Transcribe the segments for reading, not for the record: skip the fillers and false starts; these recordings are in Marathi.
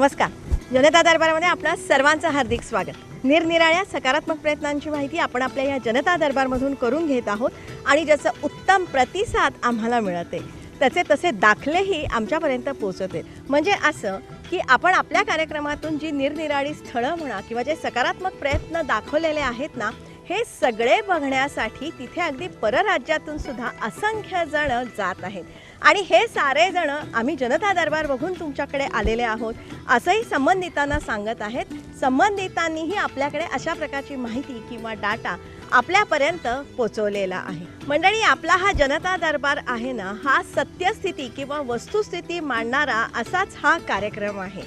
नमस्कार. जनता दरबारामध्ये आपल्या सर्वांचं हार्दिक स्वागत. निरनिराळ्या सकारात्मक प्रयत्नांची माहिती आपण आपल्या या जनता दरबारमधून करून घेत आहोत आणि ज्याचा उत्तम प्रतिसाद आम्हाला मिळते त्याचे तसे दाखलेही आमच्यापर्यंत पोहोचते. म्हणजे असं की आपण आपल्या कार्यक्रमातून जी निरनिराळी स्थळं म्हणा किंवा जे सकारात्मक प्रयत्न दाखवलेले आहेत ना, हे सगळे बघण्यासाठी तिथे अगदी परराज्यातून सुद्धा असंख्य जण जात आहेत आणि हे सारे जण आम्ही जनता दरबार बघून तुमच्याकडे आलेले आहोत असंही संबंधितांना सांगत आहेत. संबंधितांनीही आपल्याकडे अशा प्रकारची माहिती किंवा डाटा आपल्यापर्यंत पोचवलेला आहे. मंडळी, आपला हा जनता दरबार आहे ना, हा सत्यस्थिती किंवा वस्तुस्थिती मांडणारा असाच हा कार्यक्रम आहे.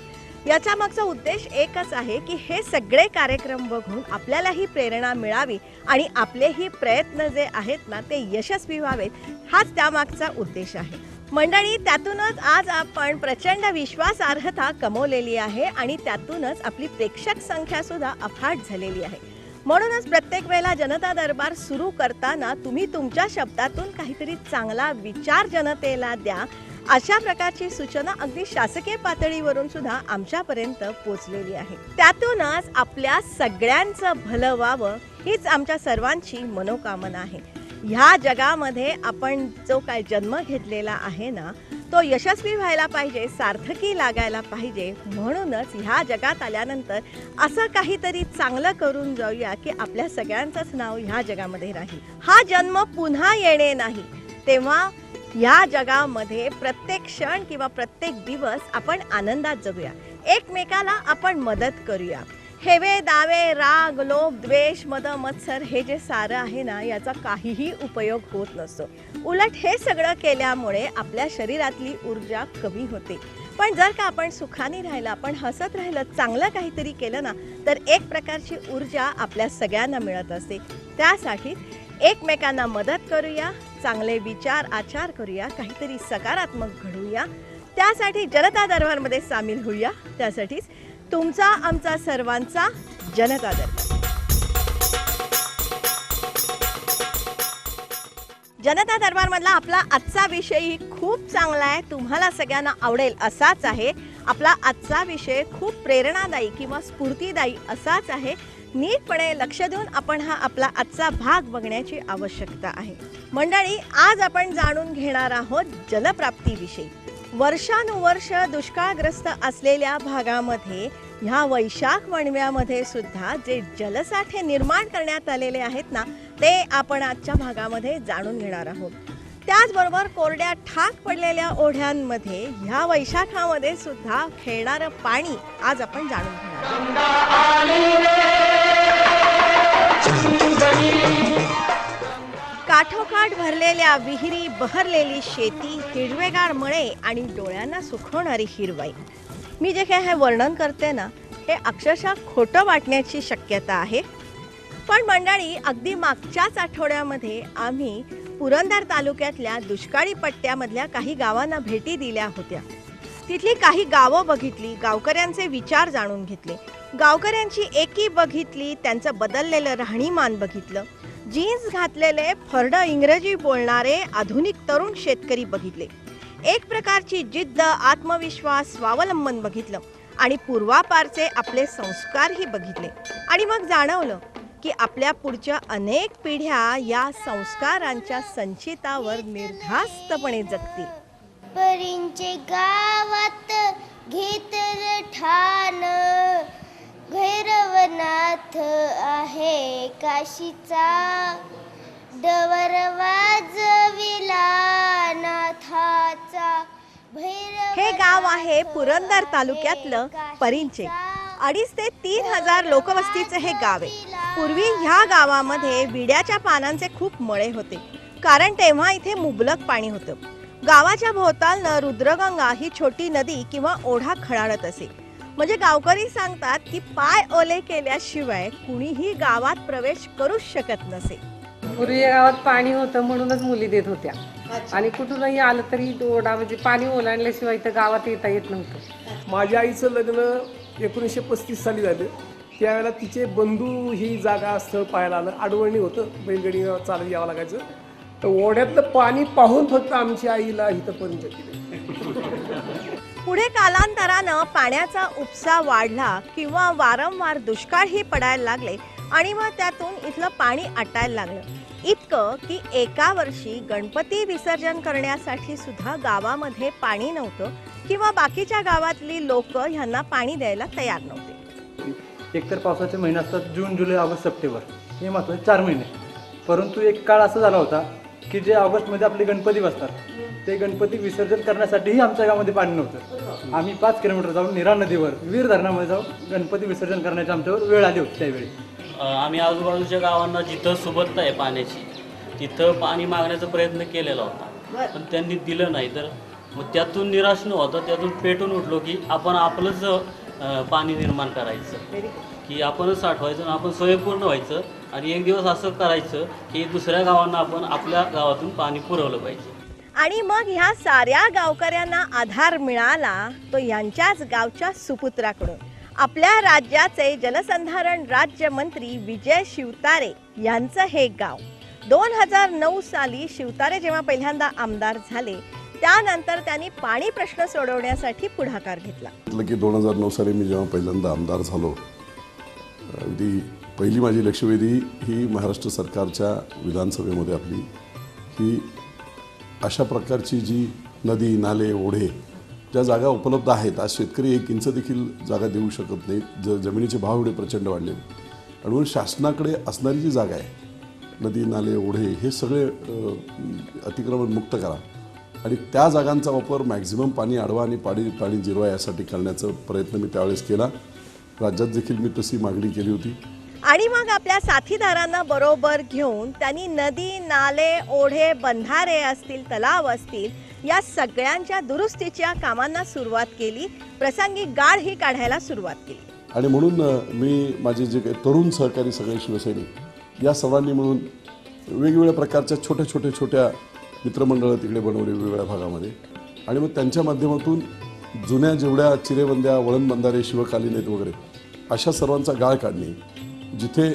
याचा मागचा उद्देश एकच आहे की हे सगळे कार्यक्रम बघून आपल्यालाही प्रेरणा मिळावी आणि आपलेही प्रयत्न जे आहेत ना ते यशस्वी व्हावेत, हाच त्यामागचा उद्देश आहे. मंडळी, त्यातूनच आज आपण प्रचंड विश्वासार्हता कमवलेली आहे आणि त्यातूनच आपली प्रेक्षक संख्या सुद्धा अफाट झालेली आहे. म्हणूनच प्रत्येक वेळेला जनता दरबार सुरू करताना तुम्ही तुमच्या शब्दातून काहीतरी चांगला विचार जनतेला द्या, अशा प्रकारची सूचना अगदी शासकीय पातळीवरून सुद्धा आमच्यापर्यंत पोचलेली आहे. त्यातूनच आपल्या सगळ्यांचं भलं व्हावं हीच आमच्या सर्वांची मनोकामना आहे. ह्या जगामध्ये आपण जो काय जन्म घेतलेला आहे ना, तो यशस्वी व्हायला पाहिजे, सार्थकी लागायला पाहिजे. म्हणूनच ह्या जगात आल्यानंतर असं काहीतरी चांगलं करून जाऊया की आपल्या सगळ्यांचंच नाव ह्या जगामध्ये राहील. हा जन्म पुन्हा येणे नाही, तेव्हा या जगामध्ये प्रत्येक क्षण किंवा प्रत्येक दिवस आपण आनंदात जगूया, एकमेकाला आपण मदत करूया. हेवे दावे, राग, लोभ, द्वेष, मद, मत्सर हे जे सारं आहे ना, याचा काहीही उपयोग होत नसतो. उलट हे सगळं केल्यामुळे आपल्या शरीरातली ऊर्जा कमी होते. पण जर का आपण सुखाने राहिलं, आपण हसत राहिलं, चांगलं काहीतरी केलं ना, तर एक प्रकारची ऊर्जा आपल्या सगळ्यांना मिळत असते. त्यासाठी एकमेकांना मदत करूया, चांगले विचार आचार करूया, काहीतरी सकारात्मक घडूया. त्यासाठी जनता दरबारमध्ये सामील होऊया. त्यासाठीच तुमचा आमचा सर्वांचा जनता दरबार. जनता दरबारमधला आपला आजचा विषयही खूप चांगला आहे, तुम्हाला सगळ्यांना आवडेल असाच आहे. आपला आजचा विषय खूप प्रेरणादायी किंवा स्फूर्तिदायी असाच आहे. नीटपणे लक्ष देऊन आपण हा आपला आजचा भाग बघण्याची आवश्यकता आहे. मंडळी, आज आपण जाणून घेणार आहोत जलप्राप्तीविषयी. वर्षानुवर्ष दुष्काळग्रस्त असलेल्या भागामध्ये ह्या वैशाख वणव्यामध्ये सुद्धा जे जलसाठे निर्माण करण्यात आलेले आहेत ना, ते आपण आजच्या भागामध्ये जाणून घेणार आहोत. त्याचबरोबर कोरड्या ठाक पडलेल्या ओढ्यांमध्ये ह्या वैशाखामध्ये सुद्धा खेळणारं पाणी आज आपण जाणून घेणार आहोत. काठोकाठ भरलेल्या विहिरी, बहरलेली शेती, हिरवेगार मळे आणि डोळ्यांना सुखवणारी हिरवाई. मी जे काही हे वर्णन करते ना, हे अक्षरशः खोटं वाटण्याची शक्यता आहे. पण मंडळी, अगदी मागच्याच आठवड्यामध्ये आम्ही पुरंदर तालुक्यातल्या दुष्काळी पट्ट्यामधल्या काही गावांना भेटी दिल्या होत्या. तिथली काही गावं बघितली, गावकऱ्यांचे विचार जाणून घेतले, गावकऱ्यांची एकी बघितली, त्यांचं बदललेलं राहणीमान बघितलं, जीन्स घातलेले फरड इंग्रजी बोलणारे आधुनिक तरुण शेतकरी बघितले, एक प्रकारची जिद्द, आत्मविश्वास, स्वावलंबन बघितलं आणि पूर्वापारचे आपले संस्कारही बघितले. आणि मग जाणवलं की आपल्या पुढच्या अनेक पिढ्या या संस्कारांच्या संचितावर निर्धास्तपणे जगतील. परींचे गावात घेतलं ठाण, भैरवनाथ आहे काशीचा, डवर वाजविला नाथाचा. हे गाव आहे पुरंदर तालुक्यातलं परींचे. 2,500 ते 3,000 लोकवस्तीचे हे गाव आहे. पूर्वी ह्या गावामध्ये विड्याच्या पानांचे खूप मळे होते, कारण तेव्हा इथे मुबलक पाणी होतं. गावाच्या भोवतालनं रुद्रगंगा ही छोटी नदी किंवा ओढा खळाळत असे. म्हणजे गावकरी सांगतात की पाय ओले केल्याशिवाय कुणीही गावात प्रवेश करूच शकत नसे. पूर्वी गावात पाणी होतं म्हणूनच मुली देत होत्या आणि कुठूनही आलं तरी ओढा म्हणजे पाणी ओलांडल्याशिवाय इथं गावात येता येत नव्हतं. माझ्या आईचं लग्न 1935 साली झालं. त्यावेळेला तिचे बंधू ही जागा स्थळ पाहायला आलं. आडवणी होतं, बैलगाडी चालत यावं लागायचं. तर ओढ्यातलं पाणी पाहून फक्त आमच्या आईला इथंपर्यंत केलं. पुढे कालांतरानं पाण्याचा उपसा वाढला किंवा वारंवार दुष्काळही पडायला लागले आणि मग त्यातून इथलं पाणी आटायला लागलं, इतकं की एका वर्षी गणपती विसर्जन करण्यासाठी सुद्धा गावामध्ये पाणी नव्हतं किंवा बाकीच्या गावातली लोक ह्यांना पाणी द्यायला तयार नव्हते. एकतर पावसाचे महिने असतात जून, जुलै, ऑगस्ट, सप्टेंबर हे महत्त्वाचे 4 महिने. परंतु एक काळ असा झाला होता की जे ऑगस्टमध्ये आपले गणपती बसतात ते गणपती विसर्जन करण्यासाठीही आमच्या गावामध्ये पाणी नव्हतं. आम्ही 5 किलोमीटर जाऊन निरा नदीवर वीर धरणामध्ये जाऊन गणपती विसर्जन करण्याची आमच्यावर वेळ आली होती. त्यावेळी आम्ही आजूबाजूच्या गावांना जिथं सुबत्ता आहे पाण्याची तिथं पाणी मागण्याचा प्रयत्न केलेला होता, पण त्यांनी दिलं नाही. तर मग त्यातून निराश न होता त्यातून पेटून उठलो की आपण आपलंच पाणी निर्माण करायचं, की आपणच साठवायचं आणि आपण स्वयंपूर्ण व्हायचं आणि एक दिवस असं करायचं की दुसऱ्या गावांना आपण आपल्या गावातून पाणी पुरवलं पाहिजे. आणि मग ह्या साऱ्या गावकऱ्यांना आधार मिळाला तो यांच्याच गावच्या सुपुत्राकडून. आपल्या राज्याचे जलसंधारण राज्यमंत्री विजय शिवतारे यांचं हे गाव. 2009 साली शिवतारे जेव्हा पहिल्यांदा आमदार झाले त्यानंतर त्यांनी पाणी प्रश्न सोडवण्यासाठी पुढाकार घेतला. की 2009 साली मी जेव्हा पहिल्यांदा आमदार झालो, अगदी पहिली माझी लक्षवेधी ही महाराष्ट्र सरकारच्या विधानसभेमध्ये आपली ही अशा प्रकारची जी नदी, नाले, ओढे ज्या जागा उपलब्ध आहेत, आज शेतकरी 1 इंच देखील जागा देऊ शकत नाहीत. जमिनीचे भाव एवढे प्रचंड वाढले आणि म्हणून शासनाकडे असणारी जी जागा आहे, नदी, नाले, ओढे हे सगळे अतिक्रमण मुक्त करा आणि त्या जागांचा वापर मॅक्झिमम पाणी अडवा आणि पाणी जिरवा यासाठी करण्याचा प्रयत्न मी त्यावेळेस केला. राज्यात देखील मी तशी मागणी केली होती. आणि मग आपल्या साथीदारांना बरोबर घेऊन त्यांनी नदी, नाले, ओढे, बंधारे असतील, तलाव असतील या सगळ्यांच्या दुरुस्तीच्या कामांना सुरुवात केली. प्रसंगी गाळही काढायला सुरुवात केली. आणि म्हणून मी माझे जे काही तरुण सहकारी सगळे शिवसैनिक या सर्वांनी मिळून वेगवेगळ्या प्रकारच्या छोट्या मित्रमंडळं तिकडे बनवली वेगवेगळ्या भागामध्ये आणि मग त्यांच्या माध्यमातून जुन्या जेवढ्या चिरेबंद्या, वळण बंधारे, शिवकालीन आहेत वगैरे अशा सर्वांचा गाळ काढणे, जिथे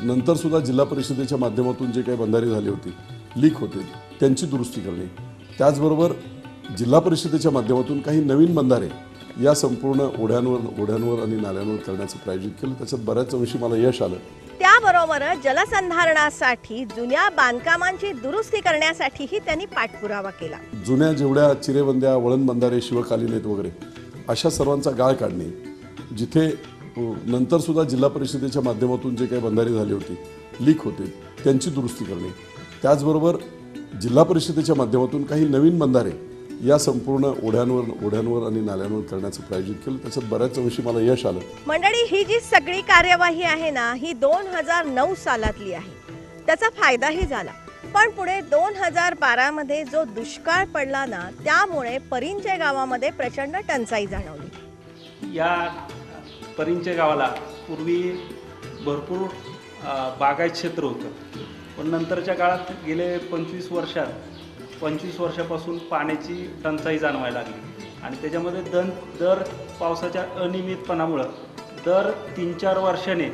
नंतरसुद्धा जिल्हा परिषदेच्या माध्यमातून जे काही बंधारे झाले होते, लीक होते, त्यांची दुरुस्ती करणे. त्याचबरोबर जिल्हा परिषदेच्या माध्यमातून काही नवीन बंधारे या संपूर्ण ओढ्यांवर आणि नाल्यांवर करण्याचं प्रायोजित केलं. त्याच्यात बऱ्याच अंशी मला यश आलं. त्याबरोबरच जलसंधारणासाठी जुन्या बांधकामांची दुरुस्ती करण्यासाठीही त्यांनी पाठपुरावा केला. जुन्या जेवढ्या चिरेबंद्या, वळण बंधारे, शिवकालीन आहेत वगैरे अशा सर्वांचा गाळ काढणे, जिथे नंतरसुद्धा जिल्हा परिषदेच्या माध्यमातून जे काही बंधारे झाले होते, लीक होते, त्यांची दुरुस्ती करणे. त्याचबरोबर जिल्हा परिषदेच्या माध्यमातून काही नवीन बंधारे या संपूर्ण ओढ्यांवर आणि नाल्यांवर करण्याचं प्रायोजित केलं. त्याच्यात बऱ्याच अंशी मला यश आलं. मंडळी, ही जी सगळी कार्यवाही आहे ना, ही 2009 सालातली आहे. त्याचा फायदाही झाला. पण पुढे 2012 मध्ये जो दुष्काळ पडला ना, त्यामुळे परिंचे गावामध्ये प्रचंड टंचाई जाणवली. या परिंचे गावाला पूर्वी भरपूर बागायत क्षेत्र होतं, पण नंतरच्या काळात गेले 25 वर्षापासून पाण्याची टंचाई जाणवायला लागली आणि त्याच्यामध्ये दर पावसाच्या अनियमितपणामुळं दर 3-4 वर्षाने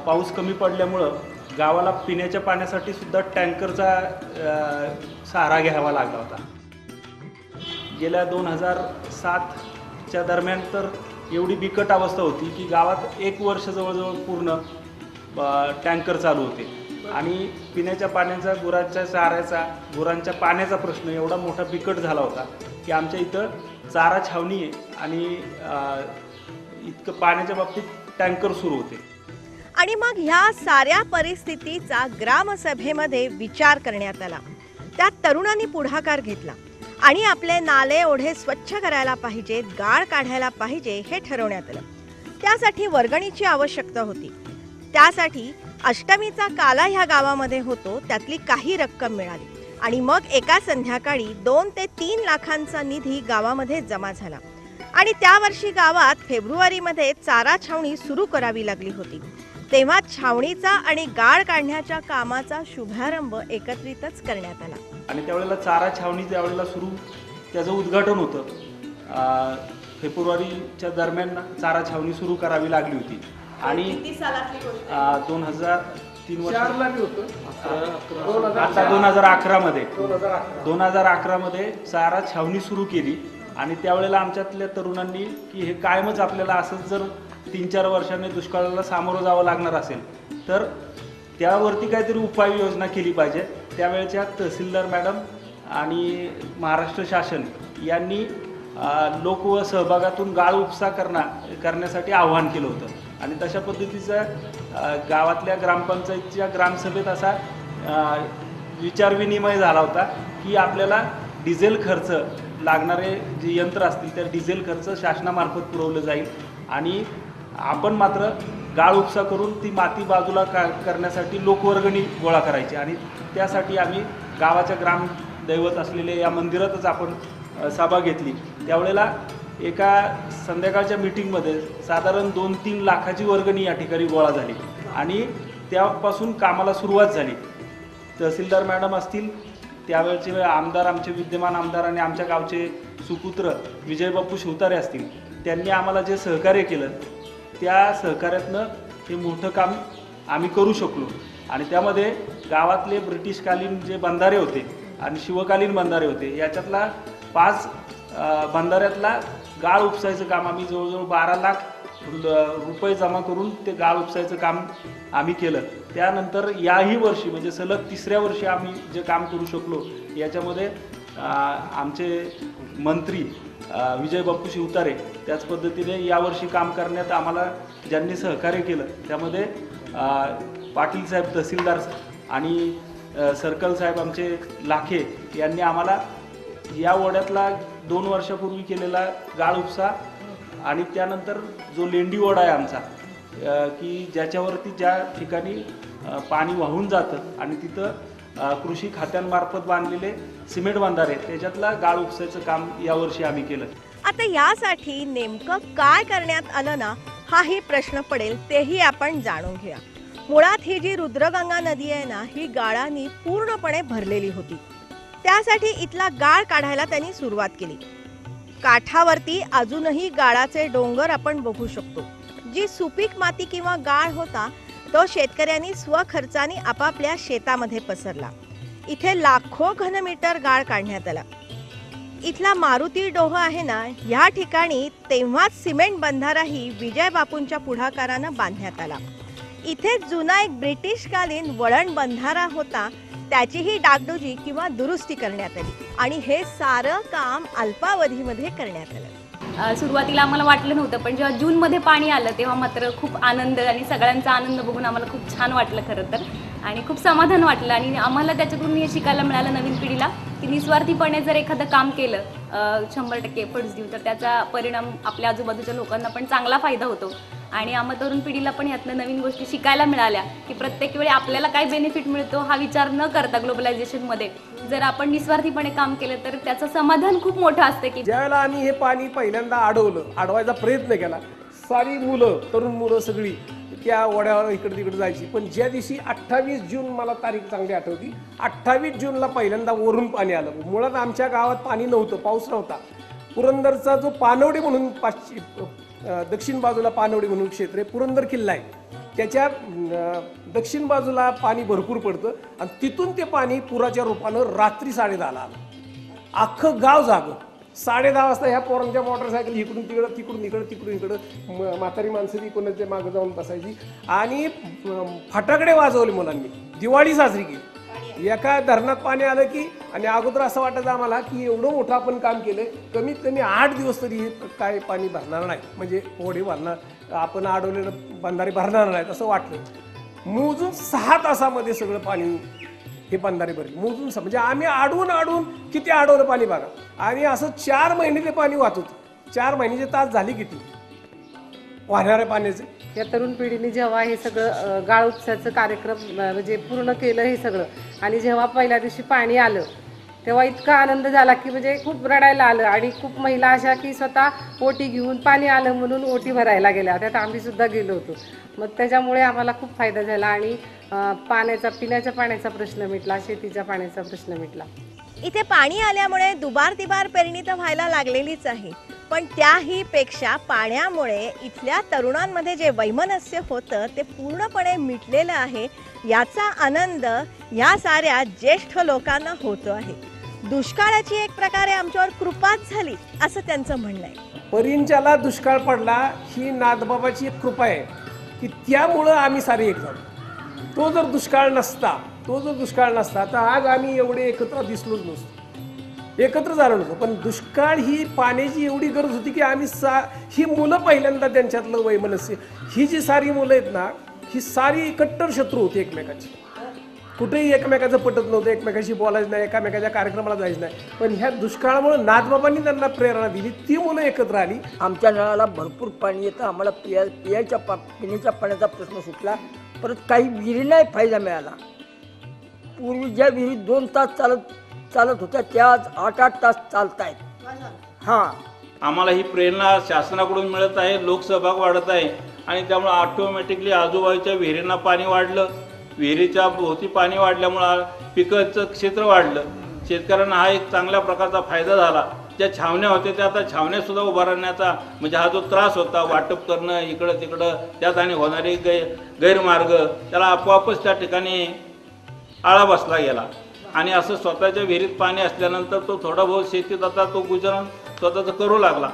पाऊस कमी पडल्यामुळं गावाला पिण्याच्या पाण्यासाठी सुद्धा टँकरचा सहारा घ्यावा लागला होता. गेल्या 2007च्या दरम्यान तर एवढी बिकट अवस्था होती की गावात 1 वर्ष जवळजवळ पूर्ण टँकर चालू होते आणि पिण्याच्या पाण्याचा, गुरांच्या चाऱ्याचा, गुरांच्या पाण्याचा प्रश्न एवढा मोठा बिकट झाला होता की आमच्या इथं चारा छावणी आहे आणि इतकं पाण्याच्या बाबतीत टँकर सुरू होते. आणि मग ह्या साऱ्या परिस्थितीचा ग्रामसभेमध्ये विचार करण्यात आला. त्यात तरुणांनी पुढाकार घेतला आणि आपले नाले, ओढे स्वच्छ करायला पाहिजेत, गाळ काढायला पाहिजे हे ठरवण्यात आलं. त्यासाठी वर्गणीची आवश्यकता होती. त्यासाठी अष्टमीचा काला ह्या गावामध्ये होतो, त्यातली काही रक्कम मिळाली आणि मग एका संध्याकाळी 2 ते 3 लाखांचा निधी गावामध्ये जमा झाला. आणि त्या वर्षी गावात फेब्रुवारीमध्ये चारा छावणी सुरू करावी लागली होती. तेव्हा छावणीचा आणि गाळ काढण्याच्या कामाचा शुभारंभ एकत्रितच करण्यात आला. आणि त्यावेळेला चारा छावणी ज्यावेळेला सुरू त्याचं उद्घाटन होतं. फेब्रुवारीच्या दरम्यान चारा छावणी सुरू करावी लागली होती आणि 2003 आता 2011 मध्ये चारा छावणी सुरू केली आणि त्यावेळेला आमच्यातल्या तरुणांनी की हे कायमच आपल्याला असंच जर 3-4 वर्षांनी दुष्काळाला सामोरं जावं लागणार असेल तर त्यावरती काहीतरी उपाययोजना केली पाहिजे. त्यावेळेच्या तहसीलदार मॅडम आणि महाराष्ट्र शासन यांनी लोक व सहभागातून गाळ उपसा करण्यासाठी आवाहन केलं होतं आणि तशा पद्धतीचा गावातल्या ग्रामपंचायतीच्या ग्रामसभेत असा विचारविनिमय झाला होता की आपल्याला डिझेल खर्च लागणारे जे यंत्र असतील त्या डिझेल खर्च शासनामार्फत पुरवलं जाईल आणि आपण मात्र गाळ उपसा करून ती माती बाजूला करण्यासाठी लोकवर्गणी गोळा करायची आणि त्यासाठी आम्ही गावाच्या ग्रामदैवत असलेल्या या मंदिरातच आपण सभा घेतली. त्यावेळेला एका संध्याकाळच्या मीटिंगमध्ये साधारण 2-3 लाखाची वर्गणी या ठिकाणी गोळा झाली आणि त्यापासून कामाला सुरुवात झाली. तहसीलदार मॅडम असतील, त्यावेळचे आमदार, आमचे विद्यमान आमदार आणि आमच्या गावचे सुपुत्र विजय बापू शिवतारे असतील, त्यांनी आम्हाला जे सहकार्य केलं त्या सहकार्यातनं हे मोठं काम आम्ही करू शकलो आणि त्यामध्ये गावातले ब्रिटिशकालीन जे बंधारे होते आणि शिवकालीन बंधारे होते याच्यातला 5 बंधाऱ्यातला गाळ उपसायचं काम आम्ही जवळजवळ 12 लाख रुपये जमा करून ते गाळ उपसायचं काम आम्ही केलं. त्यानंतर याही वर्षी म्हणजे सलग 3ऱ्या वर्षी आम्ही जे काम करू शकलो याच्यामध्ये आमचे मंत्री विजय बापू शिवतारे त्याच पद्धतीने यावर्षी काम करण्यात आम्हाला ज्यांनी सहकार्य केलं त्यामध्ये पाटील साहेब तहसीलदार आणि सर्कल साहेब आमचे लाखे यांनी आम्हाला या ओढ्यातला 2 वर्षापूर्वी केलेला गाळ उपसा आणि त्यानंतर जो लेंडी ओढा आहे आमचा की ज्याच्यावरती ज्या ठिकाणी पाणी वाहून जातं आणि तिथं कृषी खात्यांमार्फत बांधलेले सिमेंट बंधारे त्याच्यातला गाळ उपसायचं काम यावर्षी आम्ही केलं. आता यासाठी नेमकं काय करण्यात आलं ना हाही प्रश्न पडेल, तेही आपण जाणून घेऊया. मुळात ही जी रुद्रगंगा नदी आहे ना ही गाळांनी पूर्णपणे भरलेली होती. त्यासाठी इथला गाळ काढायला त्यांनी सुरुवात केली. काठावरती अजूनही गाळाचे डोंगर आपण बघू शकतो. जी सुपीक माती किंवा गाळ होता तो शेतकऱ्यांनी स्वखर्चाने आपापल्या शेतामध्ये पसरला. इथे लाखो घनमीटर गाळ काढण्यात आला. इथला मारुती डोह आहे ना या ठिकाणी तेव्हाच सिमेंट बंधाराही विजय बापूंच्या पुढाकारानं बांधण्यात आला. इथे जुना एक ब्रिटिशकालीन वळण बंधारा होता, त्याचीही डागडुजी किंवा दुरुस्ती करण्यात आली आणि हे सारं काम अल्पावधीमध्ये करण्यात आलं. सुरुवातीला आम्हाला वाटलं नव्हतं, पण जेव्हा जूनमध्ये पाणी आलं तेव्हा मात्र खूप आनंद आणि सगळ्यांचा आनंद बघून आम्हाला खूप छान वाटलं खरं तर आणि खूप समाधान वाटलं आणि आम्हाला त्याच्यातून हे शिकायला मिळालं नवीन पिढीला की निस्वार्थीपणे जर एखादं काम केलं 100% एफर्ट्स देऊन तर त्याचा परिणाम आपल्या आजूबाजूच्या लोकांना पण चांगला फायदा होतो आणि आम्हा तरुण पिढीला पण यातनं नवीन गोष्टी शिकायला मिळाल्या की प्रत्येक वेळी आपल्याला काय बेनिफिट मिळतो हा विचार न करता ग्लोबलायझेशनमध्ये जर आपण निस्वार्थीपणे काम केलं तर त्याचं समाधान खूप मोठं असतं. की ज्यावेळेला आम्ही हे पाणी पहिल्यांदा अडवायचा प्रयत्न केला, सारी मुलं, तरुण मुलं सगळी त्या ओढ्यावर इकडे तिकडे जायची. पण ज्या दिवशी 28 जून, मला तारीख चांगली आठवती, 28 जूनला पहिल्यांदा वरून पाणी आलं. मुळात आमच्या गावात पाणी नव्हतं, पाऊस नव्हता. पुरंदरचा जो पानवडी म्हणून दक्षिण बाजूला पानवडी म्हणून क्षेत्र आहे, पुरंदर किल्ला आहे, त्याच्या दक्षिण बाजूला पाणी भरपूर पडतं आणि तिथून ते पाणी पुराच्या रूपानं रात्री 10:30ला आलं. अख्खं गाव जागं. 10:30 वाजता ह्या पोरांच्या मोटरसायकल इकडून तिकडं, तिकडून इकडं म्हातारी माणसं ती कोणाच्या मागं जाऊन बसायची आणि फटाकडे वाजवले मुलांनी, दिवाळी साजरी केली. एका धरणात पाणी आलं की आणि अगोदर असं वाटायचं आम्हाला की एवढं मोठं आपण काम केलं, कमीत कमी 8 दिवस तरी काय पाणी भरणार नाही, म्हणजे ओढे भरणार, आपण अडवलेलं बंधारे भरणार नाहीत असं वाटलं. मोजून 6 तासामध्ये सगळं पाणी हे बंधारे भरले, मोजून. म्हणजे आम्ही अडवून किती अडवलं पाणी बघा. आणि असं 4 महिने ते पाणी वाहत होतं. 4 महिन्याचे तास झाले किती वाहणाऱ्या पाण्याचे. या तरुण पिढीने जेव्हा हे सगळं गाळ उपसाचं कार्यक्रम म्हणजे पूर्ण केलं हे सगळं आणि जेव्हा पहिल्या दिवशी पाणी आलं तेव्हा इतका आनंद झाला की म्हणजे खूप रडायला आलं आणि खूप महिला अशा की स्वतः ओटी घेऊन पाणी आलं म्हणून ओटी भरायला गेल्या, त्यात आम्ही सुद्धा गेलो होतो. मग त्याच्यामुळे आम्हाला खूप फायदा झाला आणि पिण्याच्या पाण्याचा प्रश्न मिटला, शेतीच्या पाण्याचा प्रश्न मिटला. इथे पाणी आल्यामुळे दुबार तिबार पेरणी तर व्हायला लागलेलीच आहे, पण त्याही पेक्षा पाण्यामुळे इथल्या तरुणांमध्ये जे वैमनस्य होतं ते पूर्णपणे मिटलेलं आहे. याचा आनंद या साऱ्या ज्येष्ठ लोकांना होतो आहे. दुष्काळाची एक प्रकारे आमच्यावर कृपाच झाली असं त्यांचं म्हणणं आहे. परिंच्याला दुष्काळ पडला ही नाथबाबाची एक कृपा आहे की त्यामुळं आम्ही सारे एक झालो. तो जर दुष्काळ नसता तर आज आम्ही एवढे एकत्र दिसलोच नसतो, एकत्र झालो नसतो. पण दुष्काळ ही पाण्याची एवढी गरज होती की आम्ही ही मुलं पहिल्यांदा त्यांच्यातलं वैमनस्य, ही जी सारी मुलं आहेत ना, ही सारी कट्टर शत्रू होती एकमेकाची. कुठेही एकमेकाचं पटत नव्हतं, एकमेकाशी बोलायचं नाही, एकामेकाच्या कार्यक्रमाला जायचं नाही. पण ह्या दुष्काळामुळे नाथबाबांनी त्यांना प्रेरणा दिली, ती मुलं एकत्र आली. आमच्या नळाला भरपूर पाणी येतं, आम्हाला पिण्याच्या पाण्याचा प्रश्न सुटला. परत काही विहिरींनाही फायदा मिळाला. पूर्वी ज्या विहिरी 2 तास चालत होत्या त्या आज 8-8 तास चालत आहेत. हां, आम्हाला ही प्रेरणा शासनाकडून मिळत आहे, लोकसहभाग वाढत आहे आणि त्यामुळे ऑटोमॅटिकली आजूबाजूच्या विहिरींना पाणी वाढलं. विहिरीच्या भोवती पाणी वाढल्यामुळं पिकाचं क्षेत्र वाढलं. शेतकऱ्यांना हा एक चांगल्या प्रकारचा फायदा झाला. ज्या छावण्या होत्या त्या आता छावण्यासुद्धा उभारण्याचा म्हणजे हा जो त्रास होता वाटप करणं इकडं तिकडं, त्यात आणि होणारे गैरमार्ग, त्याला आपोआपच त्या ठिकाणी आळा बसला गेला. आणि असं स्वतःच्या विहिरीत पाणी असल्यानंतर तो थोडा बहुत शेतीत आता तो गुजरण स्वतःचं करू लागला.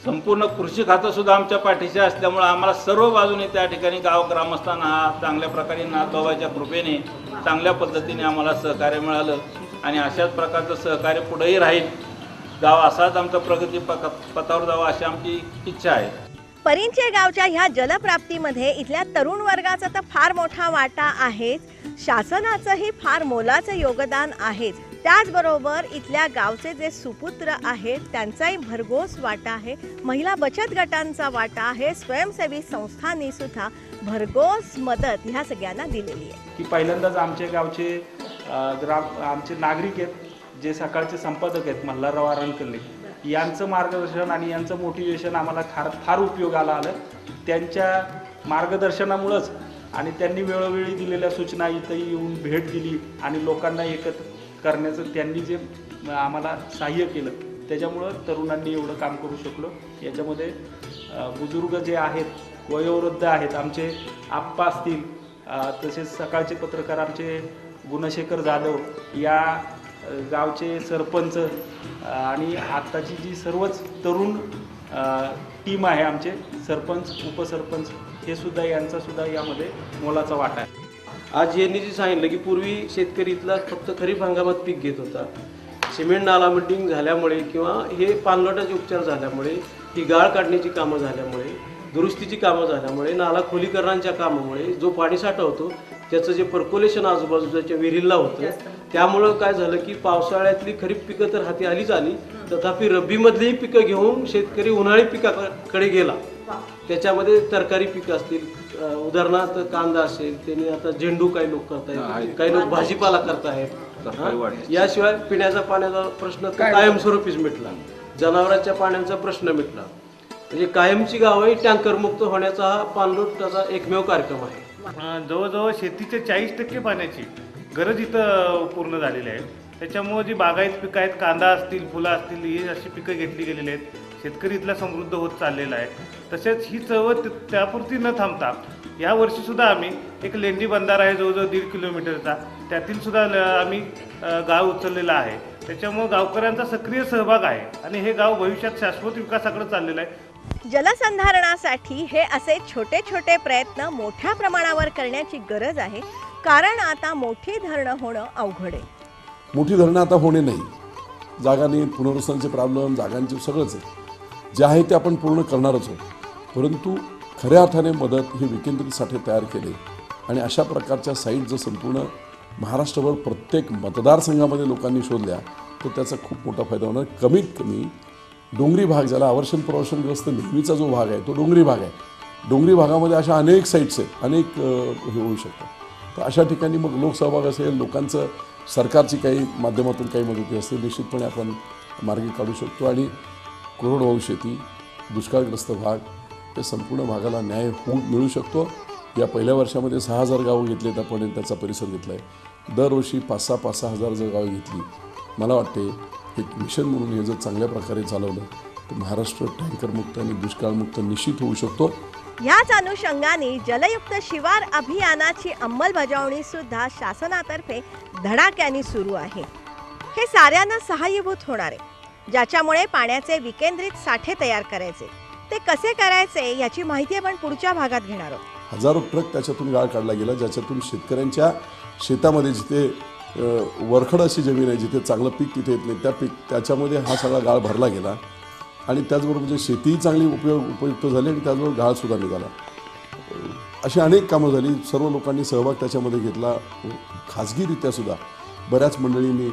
संपूर्ण कृषी खातंसुद्धा आमच्या पाठीशी असल्यामुळं आम्हाला सर्व बाजूने त्या ठिकाणी गाव ग्रामस्थांना हा चांगल्या प्रकारे नाथबाबाच्या कृपेने चांगल्या पद्धतीने आम्हाला सहकार्य मिळालं आणि अशाच प्रकारचं सहकार्य पुढेही राहील. गाव असाच आमचा प्रगती पथावर जावा अशी आमची इच्छा आहे. परिंचे गावच्या ह्या जलप्राप्तीमध्ये इथल्या तरुण वर्गाचा तर फार मोठा वाटा आहेच, शासनाचंही फार मोलाचं योगदान आहेच. त्याचबरोबर इथल्या गावचे जे सुपुत्र आहेत त्यांचाही भरघोस वाटा आहे, महिला बचत गटांचा वाटा आहे, स्वयंसेवी संस्थांनी सुद्धा भरघोस मदत ह्या सगळ्यांना दिलेली आहे. की पहिल्यांदाच आमच्या गावचे आमचे नागरिक आहेत जे सकाळचे संपादक आहेत मल्हारराव अरणकल्ले, यांचं मार्गदर्शन आणि यांचं मोटिवेशन आम्हाला फार उपयोगाला आलं. त्यांच्या मार्गदर्शनामुळंच आणि त्यांनी वेळोवेळी दिलेल्या सूचना इथंही येऊन भेट दिली आणि लोकांना एकत्र करण्याचं त्यांनी जे आम्हाला सहाय्य केलं त्याच्यामुळं तरुणांनी एवढं काम करू शकलो. याच्यामध्ये बुजुर्ग जे आहेत, वयोवृद्ध आहेत, आमचे आप्पा असतील, तसेच सकाळचे पत्रकार आमचे गुणशेखर जाधव, या गावचे सरपंच आणि आत्ताची जी सर्वच तरुण टीम आहे, आमचे सरपंच उपसरपंच, हे सुद्धा यांचासुद्धा यामध्ये मोलाचा वाटा आहे. आज यांनी जे सांगितलं की पूर्वी शेतकरी इथला फक्त खरीप हंगामात पीक घेत होता. सिमेंट नाला मल्टिंग झाल्यामुळे किंवा हे पाणलोटाचे उपचार झाल्यामुळे, ही गाळ काढण्याची कामं झाल्यामुळे, दुरुस्तीची कामं झाल्यामुळे, नाला खोलीकरणांच्या कामामुळे जो पाणीसाठा होतो त्याचं जे पर्क्युलेशन आजूबाजूच्या विहिरीला होतं, त्यामुळं काय झालं की पावसाळ्यातली खरीप पिकं तर हाती आलीच आली, तथापि रब्बीमधलीही पिकं घेऊन शेतकरी उन्हाळी पिकाकडे गेला. त्याच्यामध्ये तरकारी पिकं असतील, उदाहरणार्थ कांदा असेल, त्यांनी आता झेंडू काही लोक करतायत, काही लोक भाजीपाला करतायत. याशिवाय पिण्याचा पाण्याचा प्रश्न कायमस्वरूपीच मिटला, जनावरांच्या पाण्याचा प्रश्न मिटला. म्हणजे कायमची गावही टँकरमुक्त होण्याचा हा पाणलोटाचा एकमेव कार्यक्रम आहे. जवळजवळ शेतीचे 40% पाण्याची गरज इथं पूर्ण झालेली आहे. त्याच्यामुळे जी बागायत पिकं आहेत, कांदा असतील, फुलं असतील, ही अशी पिकं घेतली गेलेली आहेत. शेतकरी इथला समृद्ध होत चाललेला आहे. तसेच ही चळवळ त्यापुरती न थांबता यावर्षीसुद्धा आम्ही एक लेंडी बंधारा आहे जवळजवळ 1.5 किलोमीटरचा, त्यातील सुद्धा आम्ही गाव उचललेला आहे. त्याच्यामुळे गावकऱ्यांचा सक्रिय सहभाग आहे आणि हे गाव भविष्यात शाश्वत विकासाकडे चाललेलं आहे. जलसंधारणासाठी हे असे छोटे छोटे प्रयत्न मोठ्या प्रमाणावर करण्याची गरज आहे, कारण आता मोठी धरणं होणं अवघड आहे. मोठी धरणं आता होणे नाही, जागांनी पुनर्वसनाचे प्रॉब्लेम, जागांचे सगळंच आहे, जे आहे ते आपण पूर्ण करणारच आहोत. परंतु खऱ्या अर्थाने मदत ही विकेंद्रितसाठी तयार केली आणि अशा प्रकारच्या साईट जर संपूर्ण महाराष्ट्रभर प्रत्येक मतदारसंघामध्ये लोकांनी शोधल्या तर त्याचा खूप मोठा फायदा होणार. कमीत कमी डोंगरी भाग, ज्याला आवर्षण प्रवर्षणग्रस्त नेहमीचा जो भाग आहे तो डोंगरी भाग आहे, डोंगरी भागामध्ये अशा अनेक साईट्स आहेत, अनेक हे होऊ शकतात. तर अशा ठिकाणी मग लोकसहभाग असेल, लोकांचं सरकारची काही माध्यमातून काही मदती असेल, निश्चितपणे आपण मार्गी काढू शकतो आणि कोरडवाहू शेती, दुष्काळग्रस्त भाग, या संपूर्ण भागाला न्याय मिळू शकतो. या पहिल्या वर्षामध्ये 6,000 गावं घेतलेत आपण, त्याचा परिसर घेतला आहे. दरवर्षी 5,000 हजार जर गावं घेतली, मला वाटते एक मिशन म्हणून हे जर चांगल्या प्रकारे चालवलं तर महाराष्ट्र टँकरमुक्त आणि दुष्काळमुक्त निश्चित होऊ शकतो. याच अनुषंगाने जलयुक्त शिवार अभियानाची अंमलबजावणी सुद्धा शासनातर्फे धडाक्याने सुरू आहे. हे साऱ्यांना सहाय्यभूत होणार आहे, ज्याच्यामुळे पाण्याचे विकेंद्रित साठे तयार करायचे. ते कसे करायचे याची माहिती आपण पुढच्या भागात घेणार आहोत. हजारो ट्रक त्याच्यातून गाळ काढला गेला, ज्याच्यातून शेतकऱ्यांच्या शेतामध्ये जिथे वरखड अशी जमीन आहे, जिथे चांगलं पीक तिथे येत नाही, त्याच्यामध्ये हा सगळा गाळ भरला गेला. आणि त्याचबरोबर म्हणजे शेतीही चांगली उपयुक्त झाली आणि त्याचबरोबर गाळसुद्धा निघाला. अशी अनेक कामं झाली. सर्व लोकांनी सहभाग त्याच्यामध्ये घेतला. खाजगीरित्यासुद्धा बऱ्याच मंडळींनी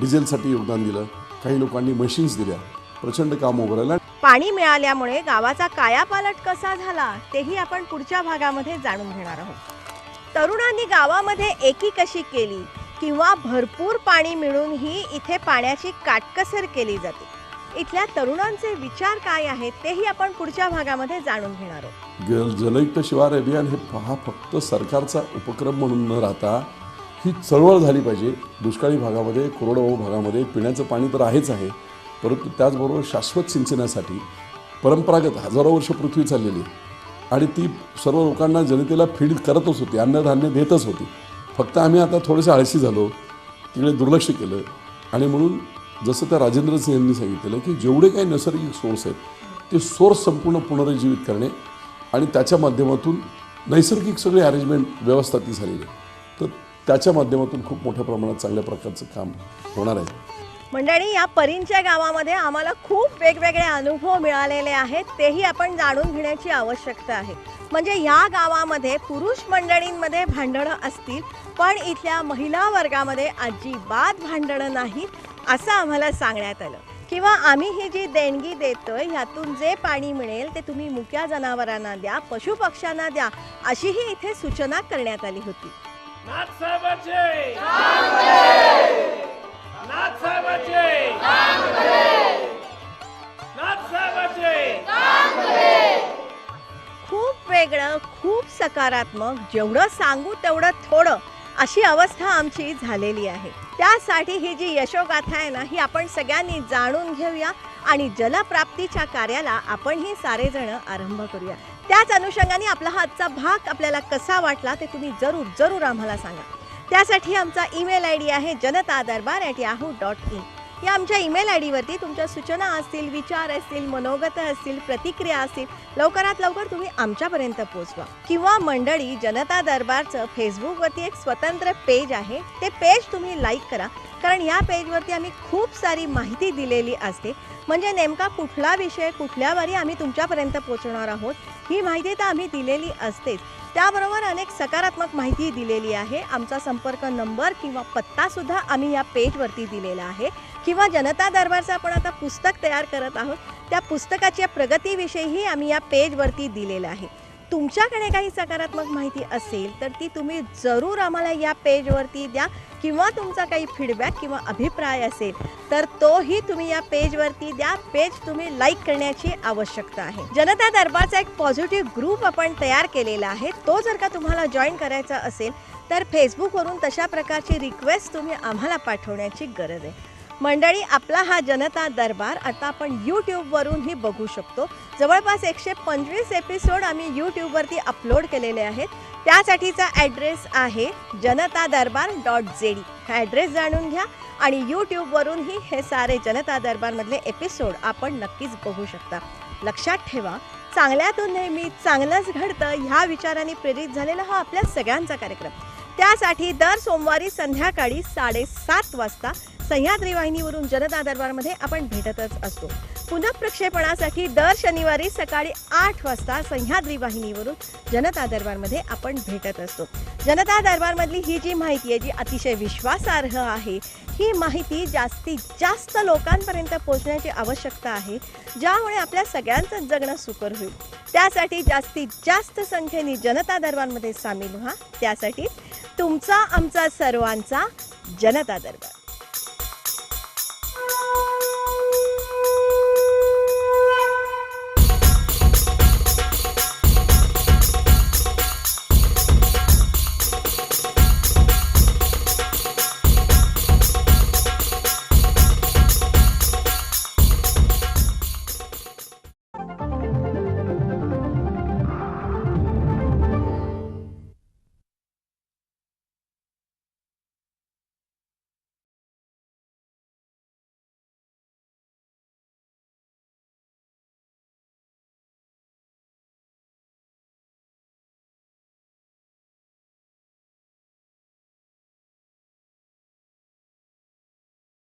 डिझेलसाठी योगदान दिलं. काही लोकांनी मशीन्स दिल्या. प्रचंड काम उभं राहिलं. पाणी मिळाल्यामुळे गावाचा कायापालट कसा झाला तेही आपण पुढच्या भागामध्ये जाणून घेणार आहोत. तरुणांनी गावामध्ये एकी कशी केली किंवा भरपूर पाणी मिळूनही इथे पाण्याची काटकसर केली जाते. इथल्या तरुणांचे विचार काय आहेत तेही आपण पुढच्या भागामध्ये जाणून घेणार आहोत. जलयुक्त शिवार अभियान हा फक्त सरकारचा उपक्रम म्हणून न राहता ही चळवळ झाली पाहिजे. दुष्काळी भागामध्ये, कोरडवाहू भागामध्ये पिण्याचं पाणी तर आहेच आहे, परंतु त्याचबरोबर शाश्वत सिंचनासाठी परंपरागत हजारो वर्ष पृथ्वी चाललेली आणि ती सर्व लोकांना, जनतेला फीड करतच होती, अन्नधान्य देतच होती. फक्त आम्ही आता थोडेसे आळशी झालो, तिकडे दुर्लक्ष केलं. आणि म्हणून जसं त्या राजेंद्र सिंह यांनी सांगितलेलं की जेवढे काही नैसर्गिक सोर्स आहेत ते सोर्स संपूर्ण पुनरुज्जीवित करणे आणि त्याच्या माध्यमातून नैसर्गिक सगळी अरेंजमेंट व्यवस्था ती झालेली आहे. तर त्याच्या माध्यमातून खूप मोठ्या प्रमाणात चांगल्या प्रकारचं काम होणार आहे. मंडळी, या परींच्या गावामध्ये आम्हाला खूप वेगवेगळे अनुभव मिळालेले आहेत, तेही आपण जाणून घेण्याची आवश्यकता आहे. म्हणजे या गावामध्ये पुरुष मंडळींमध्ये भांडणं असतील, पण इथल्या महिला वर्गामध्ये अजिबात भांडणं नाहीत असं आम्हाला सांगण्यात आलं. किंवा आम्ही ही जी देणगी देतोय ह्यातून जे पाणी मिळेल ते तुम्ही मुक्या जनावरांना द्या, पशुपक्ष्यांना द्या, अशीही इथे सूचना करण्यात आली होती. खूप वेगळं, खूप सकारात्मक, जेवढं सांगू तेवढं थोडं अशी अवस्था आमची झालेली आहे. त्यासाठी ही जी यशोगाथा आहे ना, ही आपण सगळ्यांनी जाणून घेऊया आणि जलप्राप्तीच्या कार्याला आपणही सारेजण आरंभ करूया. त्याच अनुषंगाने आपला हा आजचा भाग आपल्याला कसा वाटला ते तुम्ही जरूर आम्हाला सांगा. त्यासाठी आमचा ईमेल ID आहे janatadarbar@yahoo.in. या आमच्या ईमेल IDवरती तुमच्या सूचना असतील, विचार असतील, मनोगत असतील, प्रतिक्रिया असतील, लवकरात लवकर तुम्ही आमच्यापर्यंत पोहोचवा. किंवा मंडळी, जनता दरबारचं फेसबुकवरती एक स्वतंत्र पेज आहे, ते पेज तुम्ही लाईक करा. कारण या पेजवरती आम्ही खूप सारी माहिती दिलेली असते. म्हणजे नेमका कुठला विषय कुठल्या वारी आम्ही तुमच्यापर्यंत पोहोचवणार आहोत ही माहिती तर आम्ही दिलेली असतेच. त्याबरोबर अनेक सकारात्मक माहिती दिलेली आहे. आमचा संपर्क नंबर किंवा पत्तासुद्धा आम्ही या पेजवरती दिलेला आहे. किंवा जनता दरबारचं आपण आता पुस्तक तयार करत आहोत, त्या पुस्तकाच्या प्रगतीविषयीही आम्ही या पेजवरती दिलेलं आहे. तुमच्याकडे काही सकारात्मक माहिती असेल तर ती तुम्ही जरूर आम्हाला या पेजवरती द्या. किंवा तुमचा काही फीडबॅक किंवा अभिप्राय असेल तर तोही तुम्ही या पेजवरती द्या. पेज तुम्ही लाईक करण्याची आवश्यकता आहे. जनता दरबारचा एक पॉझिटिव्ह ग्रुप आपण तयार केलेला आहे. तो जर का तुम्हाला जॉईन करायचा असेल तर फेसबुकवरून तशा प्रकारची रिक्वेस्ट तुम्ही आम्हाला पाठवण्याची गरज आहे. मंडळी, आपला हा जनता दरबार आता आपण यूट्यूबवरूनही बघू शकतो. जवळपास 125 एपिसोड आम्ही यूट्यूबवरती अपलोड केलेले आहेत. त्यासाठीचा ॲड्रेस आहे janatadarbar.zd. हा ॲड्रेस जाणून घ्या आणि यूट्यूबवरूनही हे सारे जनता दरबारमधले एपिसोड आपण नक्कीच बघू शकता. लक्षात ठेवा, चांगल्यातून नेहमी चांगलंच घडतं ह्या विचाराने प्रेरित झालेला हा आपल्या सगळ्यांचा कार्यक्रम. त्यासाठी दर सोमवारी संध्याकाळी 7:30 वाजता सह्याद्री वाहिनीवरून जनता दरबारमध्ये आपण भेटतच असतो. पुनःप्रक्षेपणासाठी दर शनिवारी सकाळी 8 वाजता सह्याद्री वाहिनीवरून जनता दरबारमध्ये आपण भेटत असतो. जनता दरबारमधली ही जी माहिती आहे, जी अतिशय विश्वासार्ह आहे, ही माहिती जास्तीत जास्त लोकांपर्यंत पोहोचण्याची आवश्यकता आहे, ज्यामुळे आपल्या सगळ्यांचं जगणं सुकर होईल. त्यासाठी जास्तीत जास्त संख्येने जनता दरबारमध्ये सामील व्हा. त्यासाठी तुमचा, आमचा, सर्वांचा जनता दरबार.